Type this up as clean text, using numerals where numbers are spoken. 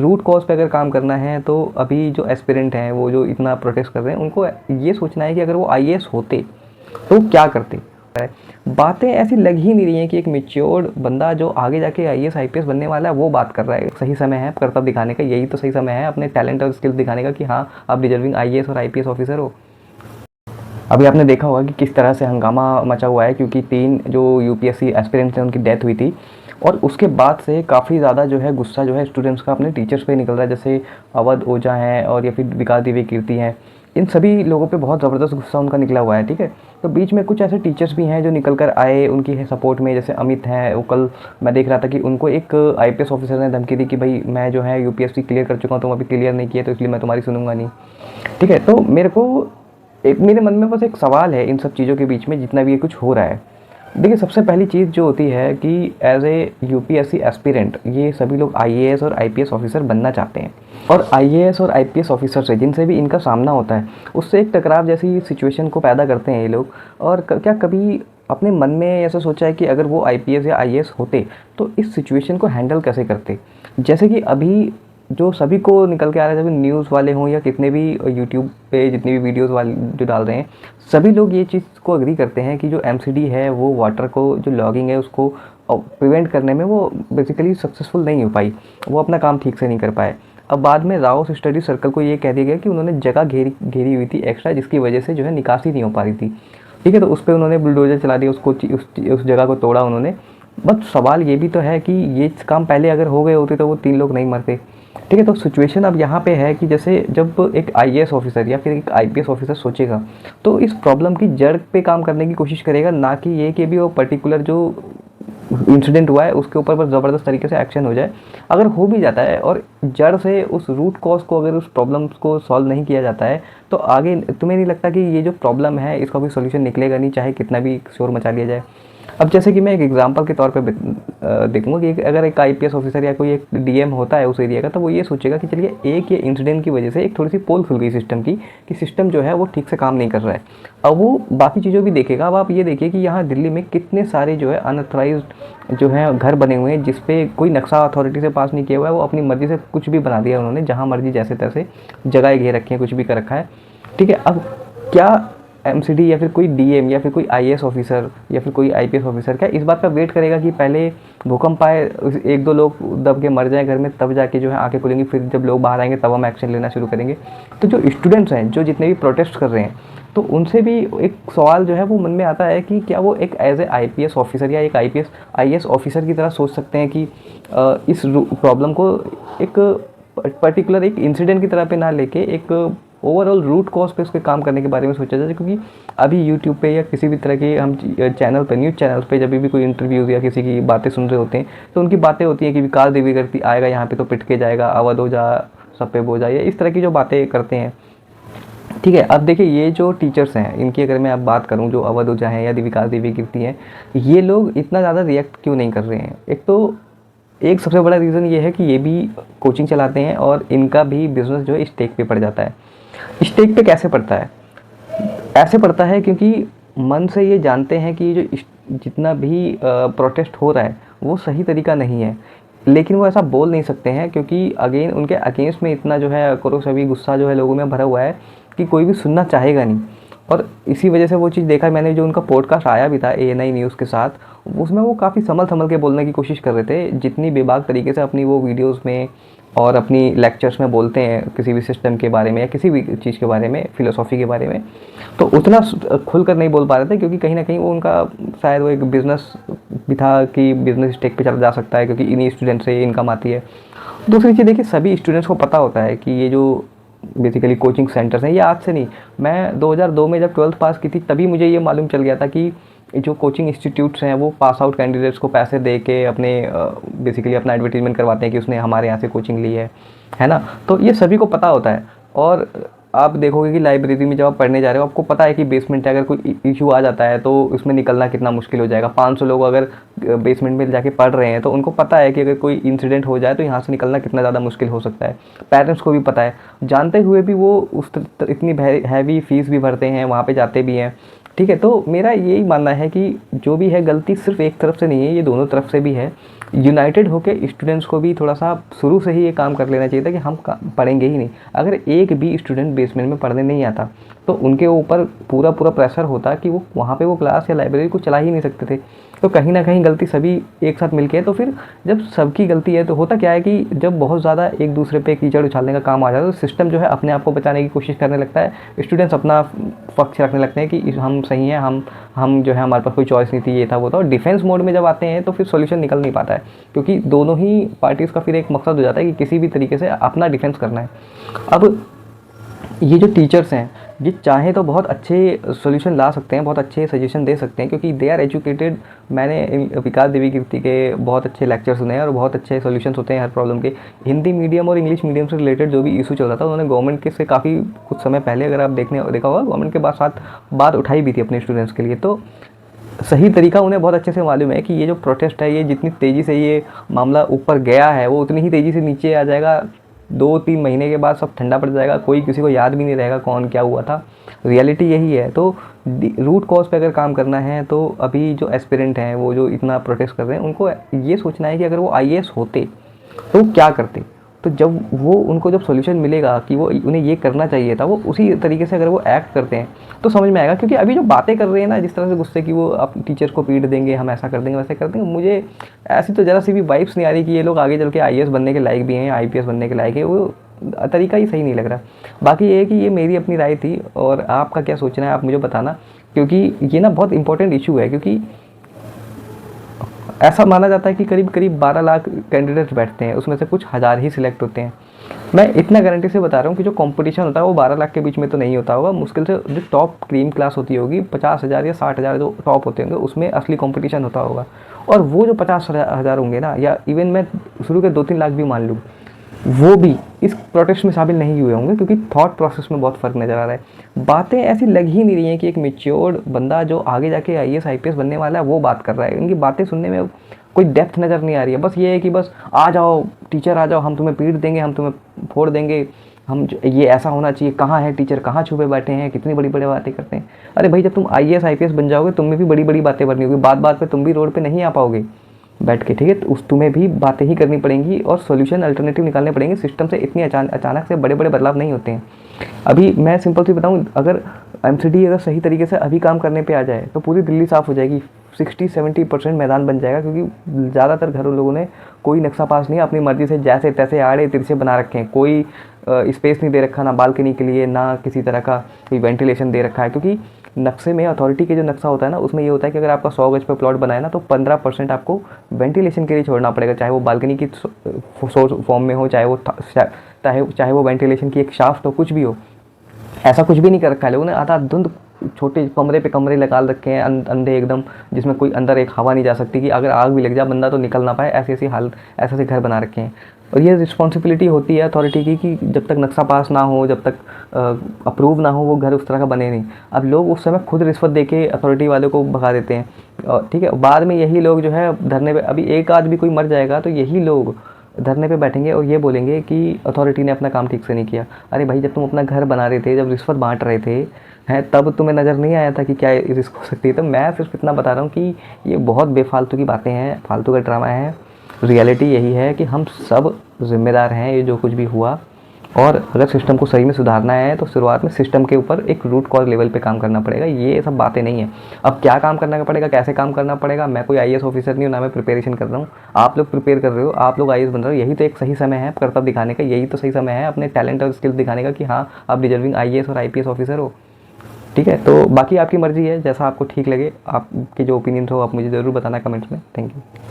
Root cause पे अगर काम करना है तो अभी जो एस्पिरेंट हैं, वो जो इतना प्रोटेस्ट कर रहे हैं, उनको ये सोचना है कि अगर वो आईएएस होते तो क्या करते। बातें ऐसी लग ही नहीं रही हैं कि एक मैच्योर्ड बंदा जो आगे जाके आईएएस आईपीएस बनने वाला है वो बात कर रहा है। सही समय है कर्तव्य दिखाने का, यही तो सही समय है अपने टैलेंट और स्किल्स दिखाने का कि हाँ आप डिजर्विंग आईएएस और आईपीएस ऑफिसर हो। अभी आपने देखा होगा कि किस तरह से हंगामा मचा हुआ है, क्योंकि 3 जो यूपीएससी एस्पिरेंट्स हैं उनकी डेथ हुई थी, और उसके बाद से काफ़ी ज़्यादा जो है गुस्सा जो है स्टूडेंट्स का अपने टीचर्स पे निकल रहा है। जैसे अवध ओझा हैं और या फिर विकास दिव्य कीर्ति हैं, इन सभी लोगों पे बहुत ज़बरदस्त गुस्सा उनका निकला हुआ है। ठीक है, तो बीच में कुछ ऐसे टीचर्स भी हैं जो निकल कर आए उनकी सपोर्ट में, जैसे अमित हैं। वो कल मैं देख रहा था कि उनको एक आईपीएस ऑफिसर ने धमकी दी कि भाई मैं जो है यूपीएससी क्लियर कर चुका हूँ, तुम अभी क्लियर नहीं किया तो इसलिए मैं तुम्हारी सुनूंगा नहीं। ठीक है, तो मेरे को एक मेरे मन में बस एक सवाल है इन सब चीज़ों के बीच में जितना भी ये कुछ हो रहा है। देखिए, सबसे पहली चीज़ जो होती है कि एज ए यूपीएससी एस्पिरेंट ये सभी लोग आईएएस और आईपीएस ऑफिसर बनना चाहते हैं, और आईएएस और आईपीएस ऑफिसर से जिनसे भी इनका सामना होता है उससे एक टकराव जैसी सिचुएशन को पैदा करते हैं ये लोग। और क्या कभी अपने मन में ऐसा सोचा है कि अगर वो आईपीएस या आईएएस होते तो इस सिचुएशन को हैंडल कैसे करते। जैसे कि अभी जो सभी को निकल के आ रहा है, जब न्यूज़ वाले हों या कितने भी यूट्यूब पे जितनी भी वीडियोज़ वाले जो डाल रहे हैं, सभी लोग ये चीज़ को एग्री करते हैं कि जो एमसीडी है वो वाटर को जो लॉगिंग है उसको प्रिवेंट करने में वो बेसिकली सक्सेसफुल नहीं हो पाई, वो अपना काम ठीक से नहीं कर पाए। अब बाद में राओस स्टडी सर्कल को ये कह दिया गया कि उन्होंने जगह घेरी हुई थी एक्स्ट्रा, जिसकी वजह से जो है निकासी नहीं हो पा रही थी। ठीक है, तो उस पर उन्होंने बुलडोजर चला दिया, उस जगह को तोड़ा उन्होंने। बट सवाल ये भी तो है कि ये काम पहले अगर हो गए होते तो वो 3 लोग नहीं मरते। ठीक है, तो सिचुएशन अब यहाँ पे है कि जैसे जब एक आईएएस ऑफिसर या फिर एक आईपीएस ऑफिसर सोचेगा तो इस प्रॉब्लम की जड़ पे काम करने की कोशिश करेगा, ना कि ये कि भी वो पर्टिकुलर जो इंसिडेंट हुआ है उसके ऊपर बस ज़बरदस्त तरीके से एक्शन हो जाए। अगर हो भी जाता है और जड़ से उस रूट कॉज को, अगर उस प्रॉब्लम्स को सॉल्व नहीं किया जाता है, तो आगे तुम्हें नहीं लगता कि ये जो प्रॉब्लम है इसका कोई सोल्यूशन निकलेगा नहीं, चाहे कितना भी शोर मचा लिया जाए। अब जैसे कि मैं एक एग्जांपल के तौर पे देखूंगा कि अगर एक आईपीएस ऑफिसर या कोई एक डीएम होता है उस एरिया का, तो वो ये सोचेगा कि चलिए एक ये इंसिडेंट की वजह से एक थोड़ी सी पोल खुल गई सिस्टम की, कि सिस्टम जो है वो ठीक से काम नहीं कर रहा है। अब वो बाकी चीज़ों भी देखेगा। अब आप ये देखिए कि यहाँ दिल्ली में कितने सारे जो है अनऑथराइज्ड जो है घर बने हुए हैं, जिसपे कोई नक्शा अथॉरिटी से पास नहीं किया हुआ है, वो अपनी मर्जी से कुछ भी बना दिया उन्होंने, जहाँ मर्जी जैसे तैसे जगह घेर रखी है, कुछ भी कर रखा है। ठीक है, अब क्या एमसीडी या फिर कोई डीएम या फिर कोई आईएएस ऑफिसर या फिर कोई आईपीएस ऑफिसर क्या इस बात का वेट करेगा कि पहले भूकंप आए, 1-2 लोग दब के मर जाएं घर में, तब जाके जो है आंखें खुलेंगी, फिर जब लोग बाहर आएंगे तब हम एक्शन लेना शुरू करेंगे। तो जो स्टूडेंट्स हैं, जो जितने भी प्रोटेस्ट कर रहे हैं, तो उनसे भी एक सवाल जो है वो मन में आता है कि क्या वो एक एज ए आईपीएस ऑफिसर या एक आईएएस ऑफिसर की तरह सोच सकते हैं कि इस प्रॉब्लम को एक पर्टिकुलर एक इंसिडेंट की तरह पे ना लेके एक ओवरऑल रूट कॉज पे उसके काम करने के बारे में सोचा जाए। क्योंकि अभी यूट्यूब पे या किसी भी तरह के हम चैनल पे, न्यूज़ चैनल पे जब भी कोई इंटरव्यूज़ या किसी की बातें सुन रहे होते हैं, तो उनकी बातें होती हैं कि विकास दिव्य कीर्ति आएगा यहाँ पे तो पिट के जाएगा, अवध ओझा सब पे बोझ आइए, इस तरह की जो बातें करते हैं। ठीक है, अब देखिए ये जो टीचर्स हैं इनकी अगर मैं अब बात करूं, जो अवध ओझा हैं या विकास दिव्य कीर्ति हैं, ये लोग इतना ज़्यादा रिएक्ट क्यों नहीं कर रहे हैं। एक तो एक सबसे बड़ा रीज़न ये है कि ये भी कोचिंग चलाते हैं और इनका भी बिजनेस जो है स्टेक पे पड़ जाता है। स्टेक पे कैसे पड़ता है? ऐसे पड़ता है क्योंकि मन से ये जानते हैं कि जो जितना भी प्रोटेस्ट हो रहा है वो सही तरीका नहीं है, लेकिन वो ऐसा बोल नहीं सकते हैं क्योंकि अगेन उनके अगेंस्ट में इतना जो है आक्रोश, अभी गुस्सा जो है लोगों में भरा हुआ है कि कोई भी सुनना चाहेगा नहीं। और इसी वजह से वो चीज़ देखा मैंने, जो उनका पॉडकास्ट आया भी था एएनआई न्यूज़ के साथ, उसमें वो काफ़ी संभल संभल के बोलने की कोशिश कर रहे थे। जितनी बेबाक तरीके से अपनी वो वीडियोज़ में और अपनी लेक्चर्स में बोलते हैं किसी भी सिस्टम के बारे में या किसी भी चीज़ के बारे में, फ़िलोसॉफ़ी के बारे में, तो उतना खुल कर नहीं बोल पा रहे थे क्योंकि कहीं ना कहीं वो उनका शायद वो एक बिज़नेस भी था कि बिज़नेस स्टेक पे चला जा सकता है क्योंकि इन्हीं स्टूडेंट से इनकम आती है। दूसरी चीज़ देखिए, सभी स्टूडेंट्स को पता होता है कि ये जो बेसिकली कोचिंग सेंटर्स हैं, ये आज से नहीं, मैं 2002 में जब 12th पास की थी तभी मुझे ये मालूम चल गया था कि जो कोचिंग इंस्टीट्यूट्स हैं वो पास आउट कैंडिडेट्स को पैसे दे के अपने बेसिकली अपना एडवर्टीजमेंट करवाते हैं कि उसने हमारे यहाँ से कोचिंग ली है ना। तो ये सभी को पता होता है। और आप देखोगे कि लाइब्रेरी में जब आप पढ़ने जा रहे हो आपको पता है कि बेसमेंट है, अगर कोई इशू आ जाता है तो उसमें निकलना कितना मुश्किल हो जाएगा। 500 लोग अगर बेसमेंट में जाके पढ़ रहे हैं तो उनको पता है कि अगर कोई इंसिडेंट हो जाए तो यहाँ से निकलना कितना ज़्यादा मुश्किल हो सकता है। पेरेंट्स को भी पता है, जानते हुए भी वो इतनी हैवी फीस भी भरते हैं, वहाँ पर जाते भी हैं। ठीक है, तो मेरा यही मानना है कि जो भी है गलती सिर्फ एक तरफ से नहीं है, ये दोनों तरफ से भी है। यूनाइटेड होकर स्टूडेंट्स को भी थोड़ा सा शुरू से ही ये काम कर लेना चाहिए था कि हम पढ़ेंगे ही नहीं। अगर एक भी स्टूडेंट बेसमेंट में पढ़ने नहीं आता तो उनके ऊपर पूरा पूरा प्रेशर होता कि वो वहाँ पे वो क्लास या लाइब्रेरी को चला ही नहीं सकते थे। तो कहीं ना कहीं गलती सभी एक साथ मिलके है। तो फिर जब सबकी गलती है तो होता क्या है कि जब बहुत ज़्यादा एक दूसरे पे कीचड़ उछालने का काम आ जाता है तो सिस्टम जो है अपने आप को बचाने की कोशिश करने लगता है। स्टूडेंट्स अपना पक्ष रखने लगते हैं कि हम सही हैं, हम जो है हमारे पास कोई चॉइस नहीं थी, ये था वो था। और डिफेंस मोड में जब आते हैं तो फिर सॉल्यूशन निकल नहीं पाता है, क्योंकि दोनों ही पार्टीज़ का फिर एक मकसद हो जाता है कि किसी भी तरीके से अपना डिफेंस करना है। अब ये जो टीचर्स हैं ये चाहें तो बहुत अच्छे सॉल्यूशन ला सकते हैं, बहुत अच्छे सजेशन दे सकते हैं, क्योंकि दे आर एजुकेटेड। मैंने विकास देवी कीर्ति के बहुत अच्छे लेक्चर सुने हैं और बहुत अच्छे सॉल्यूशंस होते हैं हर प्रॉब्लम के। हिंदी मीडियम और इंग्लिश मीडियम से रिलेटेड जो भी इशू चल रहा था उन्होंने गवर्नमेंट के से काफ़ी कुछ समय पहले, अगर आप देखा होगा, गवर्नमेंट के साथ बात उठाई भी थी अपने स्टूडेंट्स के लिए। तो सही तरीका उन्हें बहुत अच्छे से मालूम है कि ये जो प्रोटेस्ट है, ये जितनी तेज़ी से ये मामला ऊपर गया है वो उतनी ही तेज़ी से नीचे आ जाएगा। 2-3 महीने के बाद सब ठंडा पड़ जाएगा, कोई किसी को याद भी नहीं रहेगा कौन क्या हुआ था। रियलिटी यही है। तो रूट कॉज पे अगर काम करना है तो अभी जो एस्पिरेंट हैं वो जो इतना प्रोटेस्ट कर रहे हैं उनको ये सोचना है कि अगर वो आईएएस होते तो क्या करते। तो जब वो उनको जब सॉल्यूशन मिलेगा कि वो उन्हें ये करना चाहिए था, वो उसी तरीके से अगर वो एक्ट करते हैं तो समझ में आएगा। क्योंकि अभी जो बातें कर रहे हैं ना, जिस तरह से गुस्से की, वो आप टीचर्स को पीट देंगे, हम ऐसा कर देंगे, वैसे कर देंगे, मुझे ऐसी तो ज़रा सी भी वाइब्स नहीं आ रही कि ये लोग आगे चल के आईएएस बनने के लायक भी हैं, आईपीएस बनने के लायक है। वो तरीका ही सही नहीं लग रहा। बाकी ये है कि ये मेरी अपनी राय थी और आपका क्या सोचना है आप मुझे बताना, क्योंकि ये ना बहुत इंपॉर्टेंट इशू है। क्योंकि ऐसा माना जाता है कि करीब करीब 12 लाख कैंडिडेट्स बैठते हैं, उसमें से कुछ हज़ार ही सिलेक्ट होते हैं। मैं इतना गारंटी से बता रहा हूँ कि जो कंपटीशन होता है वो 12 लाख के बीच में तो नहीं होता होगा। मुश्किल से जो टॉप क्रीम क्लास होती होगी, 50,000 या 60,000 जो टॉप होते होंगे, उसमें असली कंपटीशन होता होगा। और वो जो 50,000 होंगे ना, या इवन मैं शुरू के 2-3 लाख भी मान लूँ, वो भी इस प्रोटेस्ट में शामिल नहीं हुए होंगे, क्योंकि थॉट प्रोसेस में बहुत फ़र्क नज़र आ रहा है। बातें ऐसी लग ही नहीं रही हैं कि एक मैच्योर्ड बंदा जो आगे जाके आईएएस आईपीएस बनने वाला है वो बात कर रहा है। इनकी बातें सुनने में कोई डेप्थ नज़र नहीं आ रही है। बस ये है कि बस आ जाओ टीचर, आ जाओ, हम तुम्हें पीट देंगे, हम तुम्हें फोड़ देंगे, हम ये ऐसा होना चाहिए, कहाँ है टीचर, कहाँ छुपे बैठे हैं, कितनी बड़ी बड़ी बातें करते हैं। अरे भाई, जब तुम आईएएस आईपीएस बन जाओगे तुम्हें भी बड़ी बड़ी बातें करनी होगी। बात बात पे तुम भी रोड पे नहीं आ पाओगे बैठ के, ठीक है। तो तुम्हें भी बातें ही करनी पड़ेंगी और सॉल्यूशन अल्टरनेटिव निकालने पड़ेंगे। सिस्टम से इतनी अचानक से बड़े बड़े बदलाव नहीं होते हैं। अभी मैं सिंपल सी बताऊं, अगर एमसीडी अगर सही तरीके से अभी काम करने पे आ जाए तो पूरी दिल्ली साफ़ हो जाएगी। 60-70% मैदान बन जाएगा, क्योंकि ज़्यादातर घरों लोगों ने कोई नक्शा पास नहीं, अपनी मर्ज़ी से जैसे तैसे आड़े तिरछे बना रखे हैं। कोई स्पेस नहीं दे रखा, ना बालकनी के लिए, ना किसी तरह का कोई वेंटिलेशन दे रखा है। क्योंकि नक्शे में, अथॉरिटी के जो नक्शा होता है ना, उसमें ये होता है कि अगर आपका 100 गज पे प्लॉट बनाए ना तो 15% आपको वेंटिलेशन के लिए छोड़ना पड़ेगा, चाहे वो बालकनी की सोर्स फॉर्म में हो, चाहे वो वेंटिलेशन की एक शाफ्ट हो, कुछ भी हो। ऐसा कुछ भी नहीं कर रखा है लोगों ने। आधा धुंध छोटे कमरे पे कमरे लगा रखे हैं, अंधे एकदम, जिसमें कोई अंदर एक हवा नहीं जा सकती, कि अगर आग भी लग जाए बंदा तो निकल ना पाए, ऐसी ऐसे घर बना रखे हैं। और ये रिस्पॉन्सिबिलिटी होती है अथॉरिटी की कि जब तक नक्शा पास ना हो, जब तक अप्रूव ना हो, वो घर उस तरह का बने नहीं। अब लोग उस समय खुद रिश्वत दे के अथॉरिटी वालों को भगा देते हैं, और ठीक है, बाद में यही लोग जो है धरने पे, अभी एक आदमी कोई मर जाएगा तो यही लोग धरने पे बैठेंगे और ये बोलेंगे कि अथॉरिटी ने अपना काम ठीक से नहीं किया। अरे भाई, जब तुम अपना घर बना रहे थे, जब रिश्वत बांट रहे थे हैं, तब तुम्हें नज़र नहीं आया था कि क्या रिस्क हो सकती है। तो मैं सिर्फ इतना बता रहा हूँ कि ये बहुत बेफालतू की बातें हैं, फालतू का ड्रामा है। रियलिटी यही है कि हम सब जिम्मेदार हैं ये जो कुछ भी हुआ। और अगर सिस्टम को सही में सुधारना है तो शुरुआत में सिस्टम के ऊपर एक रूट कॉज लेवल पे काम करना पड़ेगा। ये सब बातें नहीं है। अब क्या काम करना पड़ेगा, कैसे काम करना पड़ेगा, मैं कोई आईएएस ऑफिसर नहीं हूँ, ना मैं प्रिपरेशन कर रहा हूँ। आप लोग प्रिपेयर कर रहे हो, आप लोग आईएएस बन रहे हो, यही तो एक सही समय है कर्तव्य दिखाने का। यही तो सही समय है अपने टैलेंट और स्किल्स दिखाने का कि हाँ, आप डिजर्विंग आईएएस और आईपीएस ऑफिसर हो, ठीक है। तो बाकी आपकी मर्जी है, जैसा आपको ठीक लगे। आपकी जो ओपिनियन हो आप मुझे ज़रूर बताना कमेंट्स में। Thank you.